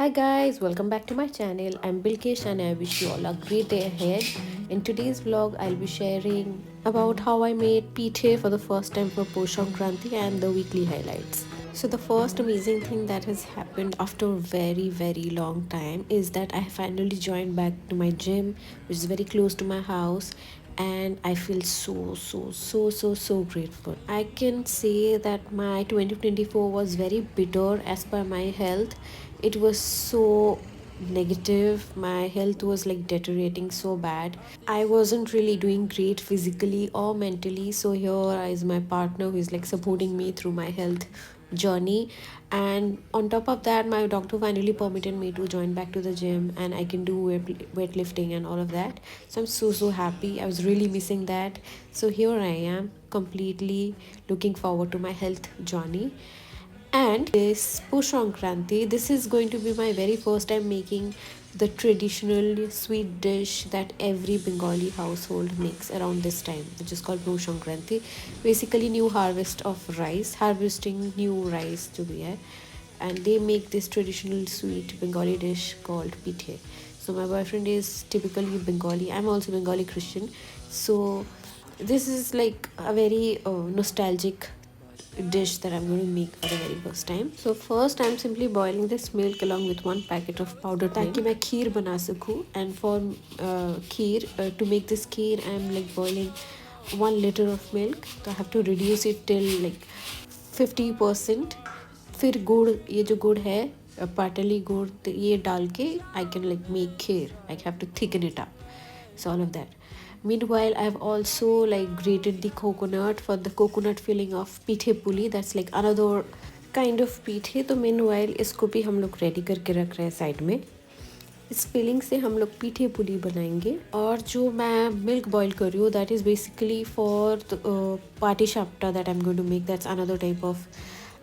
Hi guys, welcome back to my channel. I'm Bilkesh and I wish you all a great day ahead. In today's vlog, I'll be sharing about how I made pithe for the first time for Posh Sankranti and the weekly highlights. So the first amazing thing that has happened after a very long time is that I finally joined back to my gym, which is very close to my house, and I feel so grateful. I can say that my 2024 was very bitter as per my health. It was so negative. My health was like deteriorating so bad. I wasn't really doing great physically or mentally. So here is my partner who is like supporting me through my health journey. And on top of that, my doctor finally permitted me to join back to the gym and I can do weightlifting and all of that. So I'm so happy. I was really missing that. So here I am, completely looking forward to my health journey. And this Push Sankranti, this is going to be my very first time making the traditional sweet dish that every Bengali household makes around this time, which is called Push Sankranti. Basically, new harvest of rice, harvesting new rice to be here. And they make this traditional sweet Bengali dish called pithe. So my boyfriend is typically Bengali. I'm also Bengali Christian. So this is like a very nostalgic dish that I'm going to make for the very first time. So first I'm simply boiling this milk along with one packet of powdered milk ताकि मैं खीर बना सकूँ. And for kheer, to make this kheer I'm like boiling 1 liter of milk. So I have to reduce it till like 50%. फिर गुड़, ये जो गुड़ है पाटली गुड़, तो ये डाल के I can like make kheer. I have to thicken it up. So all of that. Meanwhile, I've also like grated the coconut for the coconut filling of pithe puli. That's like another kind of pithe. तो meanwhile इसको भी हम लोग ready करके रख रहे हैं side में. इस फिलिंग से हम लोग पीठे पुली बनाएंगे. और जो मैं मिल्क बॉईल कर रही हूँ that is basically for patishapta that I am going to make. That's another type of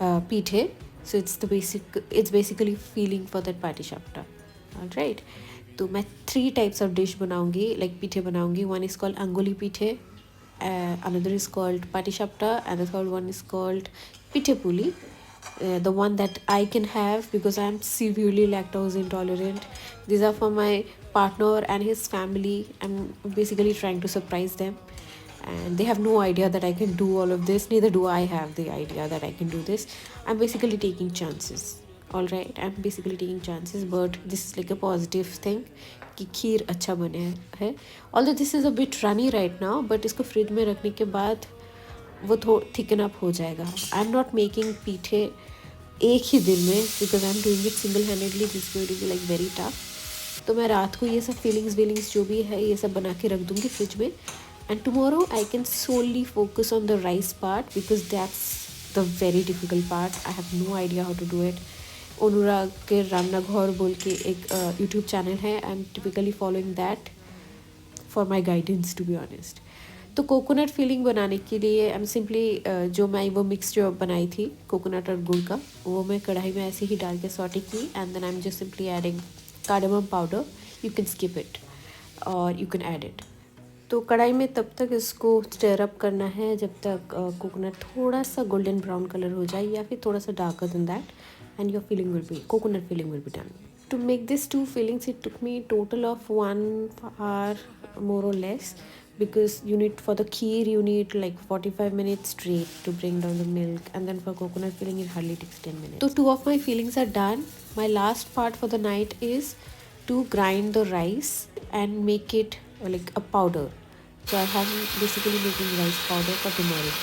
pithe. So it's basically feeling for that patishapta. Alright. तो मैं 3 टाइप्स ऑफ डिश बनाऊंगी, लाइक पीठे बनाऊंगी. वन इज़ कॉल्ड अंगुली पीठे, another is called patishapta, and the third one is called pithe puli. The one that I can have because I'm severely lactose intolerant. These are for my partner and his family. I'm basically trying to surprise them, and they have no idea that I can do all of this. Neither do I have the idea that I can do this. I'm basically taking chances. All right, I'm basically taking chances, but this is like a positive thing कि खीर अच्छा बने है. Although this is a bit runny right now, but इसको fridge में रखने के बाद वो थोड़ा थिकन अप हो जाएगा. I'm not making पीठे एक ही दिन में because I'm doing it single handedly. This is going to be like very tough. तो मैं रात को ये सब फीलिंग्स जो भी है ये सब बना के रख दूँगी फ्रिज में. And tomorrow I can solely focus on the rice part because that's the very difficult part. I have no idea how to do it. अनुराग के रामना घौर बोल के एक यूट्यूब चैनल है. I am typically following that for my guidance to be honest. तो coconut filling बनाने के लिए आई एम सिंपली जो मैं वो मिक्स जो बनाई थी कोकोनट और गुड़ का, वो मैं कढ़ाई में ऐसे ही डाल के सॉटे की. And then I am just simply adding cardamom powder. You can skip it और यू कैन ऐड इट. तो कढ़ाई में तब तक इसको स्टर अप करना है जब तक कोकोनट थोड़ा सा गोल्डन ब्राउन कलर हो जाए या फिर थोड़ा सा darker then that. And your filling will be coconut filling will be done. To make these 2 fillings it took me total of 1 hour more or less, because you need for the kheer you need like 45 minutes straight to bring down the milk, and then for coconut filling it hardly takes 10 minutes. So 2 of my fillings are done. My last part for the night is to grind the rice and make it like a powder. So I am basically making rice powder for tomorrow.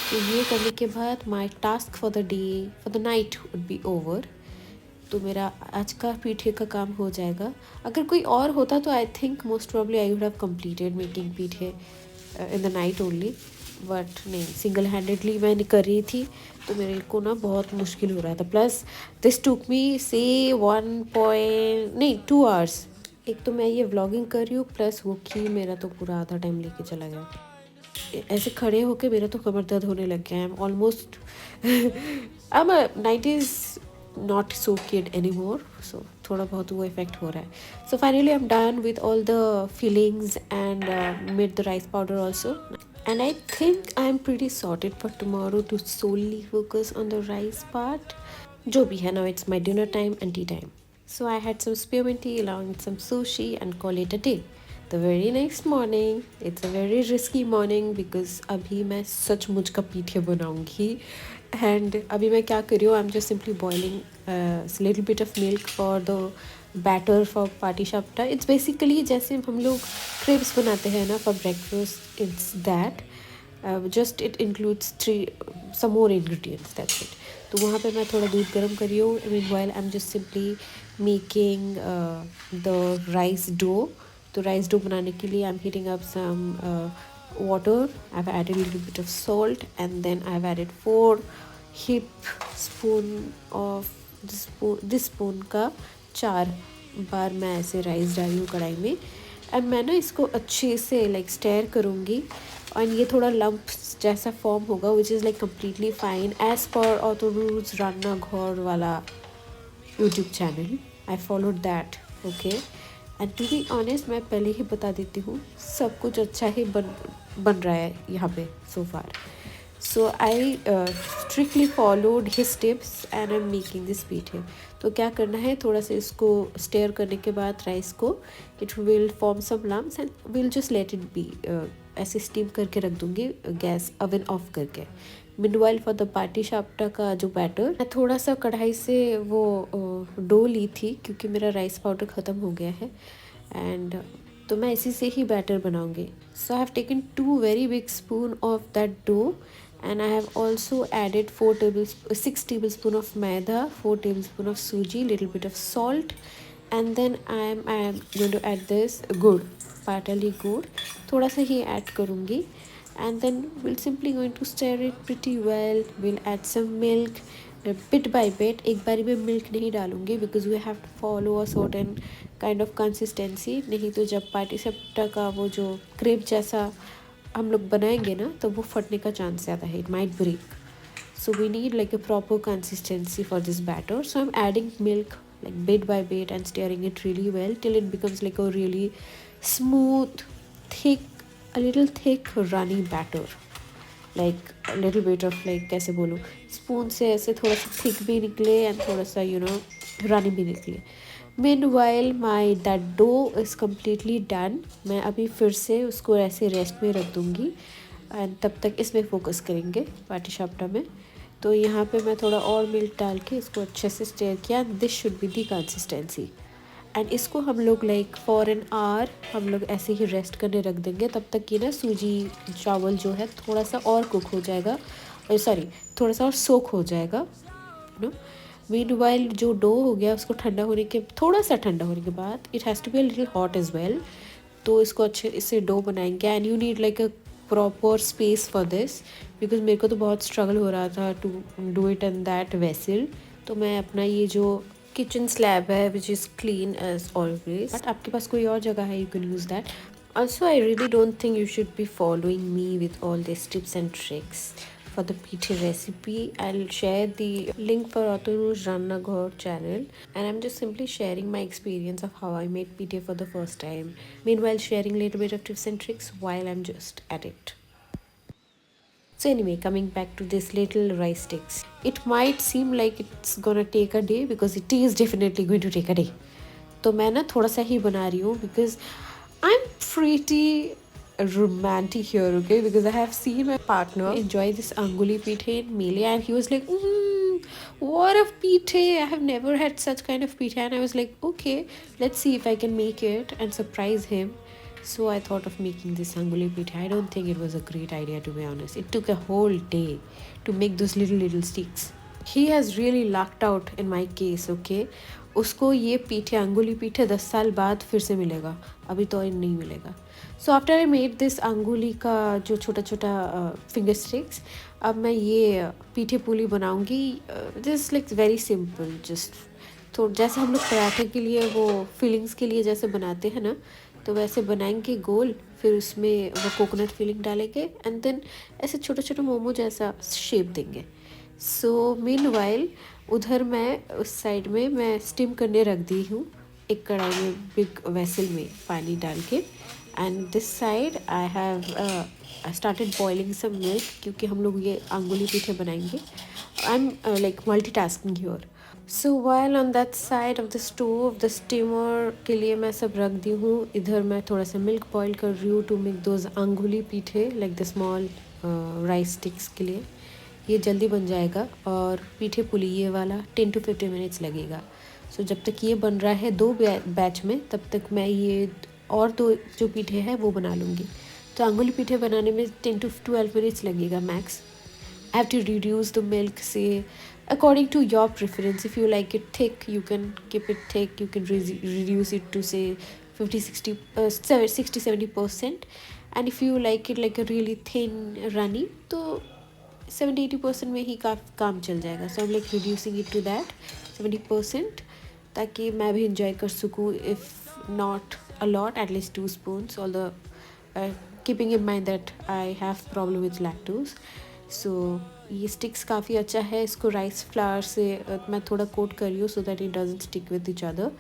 तो ये करने के बाद my task for the day for the night would be over. तो मेरा आज का पीठे का काम हो जाएगा. अगर कोई और होता तो I think most probably I would have completed making pithe in the night only. But नहीं, सिंगल हैंडेडली मैं कर रही थी तो मेरे को ना बहुत मुश्किल हो रहा था. प्लस दिस टुक मी से 2 hours. एक तो मैं ये व्लॉगिंग कर रही हूँ प्लस वो खीर मेरा तो पूरा आधा टाइम लेके चला गया. ऐसे खड़े होके मेरा तो कमर दर्द होने लग गया. I am almost I am 90s not so kid any more. So थोड़ा बहुत वो इफेक्ट हो रहा है. So finally I am done with all the fillings and made the rice powder also. And I think I'm pretty sorted for tomorrow to solely focus on the rice part. जो भी है, now it's my dinner time and tea time. So I had some spearmint tea along with some sushi and call it a day. The very next morning, it's a very risky morning because अभी मैं सचमुच का पीठे बनाऊंगी. And अभी मैं क्या कर रही हूँ, I'm just simply boiling a little bit of milk for the batter for patisapta. It's basically जैसे हम लोग crepes बनाते हैं ना for breakfast. It's that. Just it includes some more ingredients, that's it. तो वहाँ पे मैं थोड़ा दूध गर्म कर रही हूँ. Meanwhile I'm just simply making the rice dough. तो rice dough बनाने के लिए I'm heating up some water. I've added a little bit of salt and then I've added 4 heap spoon of this spoon का 4 बार मैं ऐसे rice डाली हूँ कढ़ाई में. एंड मैं ना इसको अच्छे से लाइक स्टेयर करूँगी और ये थोड़ा लंप जैसा फॉर्म होगा which is like completely fine as पर ऑटोरूज रान्ना घोर वाला YouTube channel. I followed that. Okay. And to be honest मैं पहले ही बता देती हूँ सब कुछ अच्छा ही बन रहा है यहाँ पे so far. So I strictly followed his tips and I am making this pithe. तो क्या करना है, थोड़ा सा इसको स्टेयर करने के बाद राइस को it will form some lumps and will just let it be. ऐसे स्टीम करके रख दूँगी गैस ओवन ऑफ करके. मिडवाइल फॉर द पाटीसापटा का जो बैटर, मैं थोड़ा सा कढ़ाई से वो डो ली थी क्योंकि मेरा राइस पाउडर ख़त्म हो गया है एंड तो मैं इसी से ही बैटर बनाऊँगी. So I have taken 2 very big spoon of that dough and I have also added 6 tablespoon of maida, 4 tablespoon of suji, little bit of salt and then I am going to add this gur, patali gur थोड़ा सा ही add करूँगी and then we'll simply going to stir it pretty well. We'll add some milk bit by bit. एक बारी में milk नहीं डालूँगी because we have to follow a certain kind of consistency. नहीं तो जब पाटीसापटा का वो जो क्रेप जैसा हम लोग बनाएंगे ना तो वो फटने का चांस ज़्यादा है. It might break. So we need like a proper consistency for this batter. So I'm adding milk like bit by bit and stirring it really well till it becomes like a really smooth, thick, a little thick runny batter. Like a little bit of like कैसे बोलूँ, spoon से ऐसे थोड़ा सा thick भी निकले and थोड़ा सा रनी भी निकले. Meanwhile my that dough is completely done. मैं अभी फिर से उसको ऐसे रेस्ट में रख दूँगी एंड तब तक इसमें फोकस करेंगे पाटीसापटा में. तो यहाँ पे मैं थोड़ा और मिल्क डाल के इसको अच्छे से स्टेयर किया. This should be the consistency and इसको हम लोग लाइक फॉर एन आवर हम लोग ऐसे ही रेस्ट करने रख देंगे. तब तक कि ना सूजी चावल जो है थोड़ा सा और कुक हो जाएगा, सॉरी थोड़ा सा और सोक हो जाएगा. मीनवाइल जो डो हो गया उसको थोड़ा सा ठंडा होने के बाद it has to be a little hot as well. तो इसको अच्छे इससे डो बनाएंगे and you need like a proper space for this because मेरे को तो बहुत स्ट्रगल हो रहा था to do it in that vessel. तो मैं अपना ये जो किचन स्लैब है which is clean as always, but आपके पास कोई और जगह है you can use that. Also, I really don't think you should be following me with all these tips and tricks for the pita recipe. I'll share the link for Aturu's Ranna Ghor channel and I'm just simply sharing my experience of how I made pita for the first time. Meanwhile, sharing a little bit of tips and tricks while I'm just at it. So anyway, coming back to this little rice sticks. It might seem like it's gonna take a day because it is definitely going to take a day. तो मैं ना थोड़ा सा ही बना रही हूँ because I'm pretty romantic here, okay? Because I have seen my partner enjoy this anguli pithe in Mele and he was like, what a pithe! I have never had such kind of pithe. And I was like, okay, let's see if I can make it and surprise him. So I thought of making this anguli pithe. I don't think it was a great idea, to be honest. It took a whole day to make those little sticks. He has really lucked out in my case, okay? उसको ये पीठे अंगुली पीठे 10 साल बाद फिर से मिलेगा, अभी तो नहीं मिलेगा. So after I made this अंगुली का जो छोटा छोटा फिंगर स्टिक्स, अब मैं ये पीठे पुली बनाऊंगी. This like very simple, just तो जैसे हम लोग पराठे के लिए वो फिलिंग्स के लिए जैसे बनाते हैं ना, तो वैसे बनाएंगे गोल, फिर उसमें वो कोकोनट फिलिंग डालेंगे एंड देन ऐसे छोटा छोटा मोमो जैसा शेप देंगे. सो मीनवाइल उधर मैं उस साइड में मैं स्टीम करने रख दी हूँ एक कढ़ाई में बिग वेसल में पानी डाल के. And this side I have started boiling some milk क्योंकि हम लोग ये अंगुली पीठे बनाएंगे. I am like multitasking here. So while on that side of the stove the steamer के लिए मैं सब रख दी हूँ. इधर मैं थोड़ा सा मिल्क बॉईल कर रही हूँ टू मेक दोज अंगुली पीठे like the small rice sticks के लिए. ये जल्दी बन जाएगा. और पीठे पुली ये वाला 10 to 15 मिनट्स लगेगा. सो जब तक ये बन रहा है दो बैच में, तब तक मैं ये और दो जो पीठे हैं वो बना लूँगी. तो अंगुली पीठे बनाने में 10 to 12 मिनट्स लगेगा max. I have to reduce the milk, say, according to your preference. If you like it thick, you can keep it thick. You can reduce it to, say, 50, 60, 60, 70%. And if you like it like a really thin runny, तो 70-80% में ही काम चल जाएगा. So I'm like reducing it to that 70%, ताकि मैं भी enjoy कर सकूँ. If not a lot, at least 2 spoons. Although keeping in mind that I have problem with lactose. सो ये स्टिक्स काफ़ी अच्छा है. इसको राइस फ्लावर से मैं थोड़ा कोट कर रही हूँ so that it doesn't stick with each other.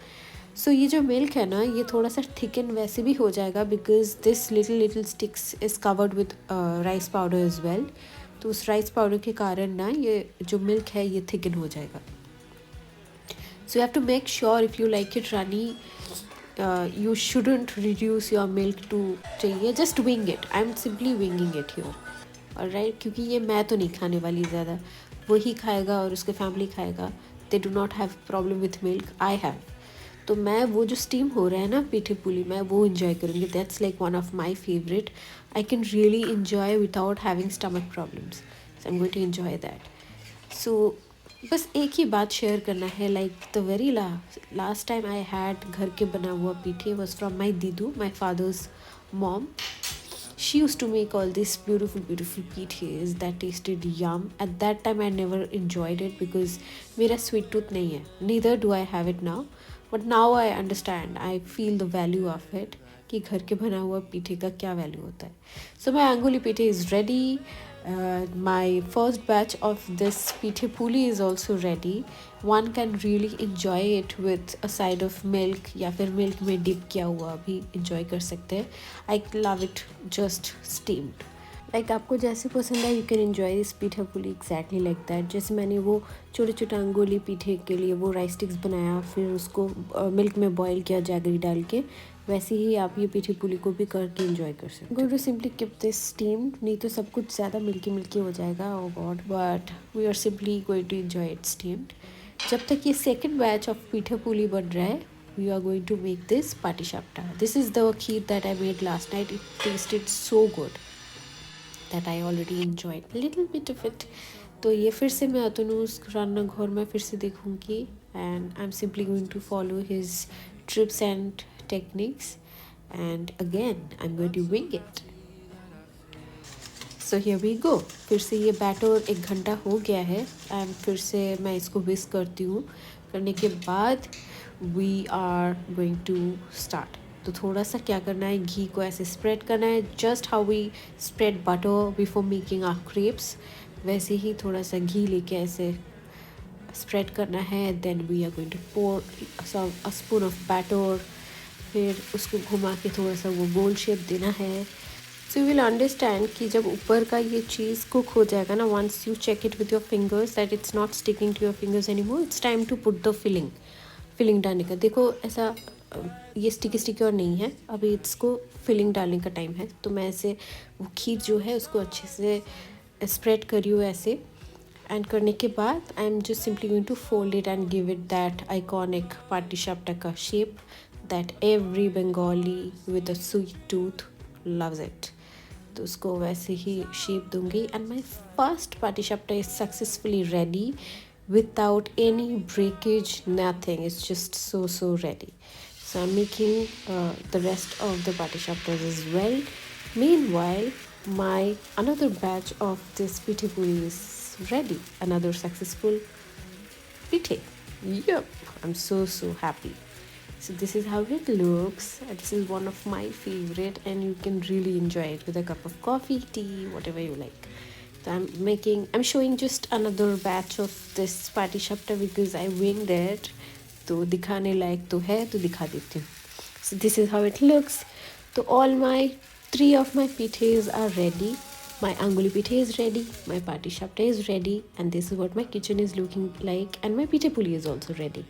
सो ये जो मिल्क है ना, ये थोड़ा सा थिकन वैसे भी हो जाएगा because this little sticks is covered with rice powder is well. तो उस राइस पाउडर के कारण ना ये जो मिल्क है ये थिकन हो जाएगा. So you have to make sure if you like it runny, you shouldn't reduce your milk to चाहिए. just wing it. I'm simply winging it here. Right, क्योंकि ये मैं तो नहीं खाने वाली ज़्यादा, वही खाएगा और उसके फैमिली खाएगा. They do not have problem with milk, I have. तो मैं वो जो स्टीम हो रहा है ना पीठे पुली, मैं वो इन्जॉय करूँगी. That's like one of my favourite. I can really enjoy without having stomach problems. So I am going to enjoy that. So बस एक ही बात शेयर करना है. Like the very last time I had घर के बना हुआ पीठे वॉज फ्रॉम माई दीदू, my father's mom. She used to make all these beautiful pitheas that tasted yum. At that time I never enjoyed it because मेरा sweet tooth नहीं है. Neither do I have it now. But now I understand. I feel the value of it. कि घर के बना हुआ पीठे का क्या वैल्यू होता है. So my anguli pite is ready. My first batch of this pithe puli is also ready. One can really enjoy it with a side of milk या फिर milk में dip किया हुआ भी enjoy कर सकते हैं. I love it just steamed. Like आपको जैसे पसंद है यू कैन एन्जॉय दिस पीठा पुली एग्जैक्टली लाइक दैट. जैसे मैंने वो छोटे छोटे अंगोली पीठे के लिए वो राइस स्टिक्स बनाया, फिर उसको मिल्क में बॉईल किया जैगरी डाल के, वैसे ही आप ये पीठी पुली को भी करके एंजॉय कर सकते. Going to simply keep this steam, नहीं तो सब कुछ ज़्यादा मिल्की हो जाएगा. Oh God, but we are simply going to enjoy it steamed. जब तक ये सेकेंड बैच ऑफ पीठा पुली बन रहा है, we are going to make this patisapta. This is the kheer that I made last night. It tasted so good that I already enjoyed a little bit of it. तो ये फिर से मैं अतनुस रान्ना घर में फिर से देखूँगी. And I'm simply going to follow his trips and techniques. And again, I'm going to wing it. So here we go. फिर से ये बैटर 1 घंटा हो गया है. And फिर से मैं इसको whisk करती हूँ. करने के बाद we are going to start. तो थोड़ा सा क्या करना है, घी को ऐसे स्प्रेड करना है. Just how we spread butter before making our crepes, वैसे ही थोड़ा सा घी लेके ऐसे स्प्रेड करना है. Then we are going to pour a spoon of batter. फिर उसको घुमा के थोड़ा सा वो गोल शेप देना है. सो यू विल अंडरस्टैंड कि जब ऊपर का ये चीज़ कुक हो जाएगा ना, once you check it with your fingers that it's not sticking to your fingers any more, it's time to put the filling डालने का. देखो ऐसा ये स्टिकी और नहीं है, अभी इसको फिलिंग डालने का टाइम है. तो मैं ऐसे वो खीर जो है उसको अच्छे से स्प्रेड करी हूँ ऐसे. एंड करने के बाद I am just simply going to fold it and give it that iconic patishapta का shape that every Bengali with a sweet tooth loves it. तो उसको वैसे ही शेप दूंगी. And my first patishapta is successfully ready without any breakage, nothing. It's just so ready. So I'm making the rest of the patisaptas as well. Meanwhile, my another batch of this pithe puri is ready. Another successful pithe. Yep, I'm so happy. So this is how it looks. This is one of my favorite, and you can really enjoy it with a cup of coffee, tea, whatever you like. So I'm showing just another batch of this patisapta because I winged it. तो दिखाने लायक तो है तो दिखा देती हूँ. So this is how it looks. So all my 3 of my pitheas are ready. My anguli pithe is ready, my pati shapta is ready, and this is what my kitchen is looking like, and my pithe puli is also ready.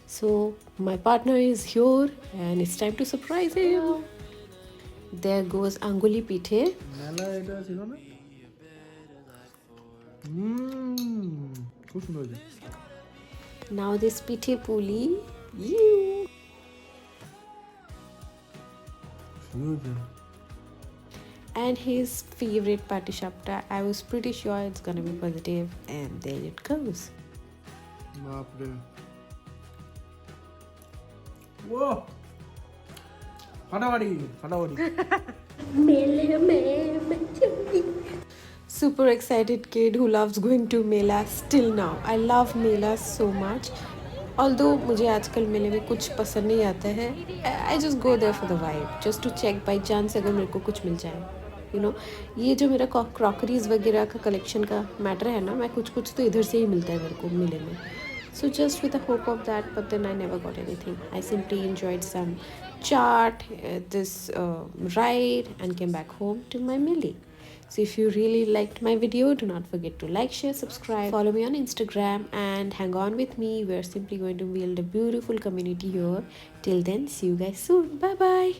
So my partner is here and it's time to surprise him. There goes anguli pithe. মেলা এটা ছিল না খুব সুন্দর হয়েছে Now this pithe puli. Ew. সুন্দর হয়েছে And his favorite pati shapta. I was pretty sure it's gonna be positive, and there it goes. বাপরে ও ফাটাফাটি ফাটাফাটি Super excited kid who loves going to Mela still now. I love Mela so much. Although मुझे आजकल मेले में कुछ पसंद नहीं आता है, I just go there for the vibe, just to check by chance अगर मेरे को कुछ मिल जाए. You know, ये जो मेरा क्रॉकरीज वगैरह का कलेक्शन का मैटर है ना, मैं कुछ तो इधर से ही मिलता है मेरे को मेले में. So just with the hope of that, but then I never got anything. I simply enjoyed some chart, this ride, and came back home to my Millie. So if you really liked my video, do not forget to like, share, subscribe, follow me on Instagram, and hang on with me. We are simply going to build a beautiful community here. Till then, see you guys soon. Bye bye.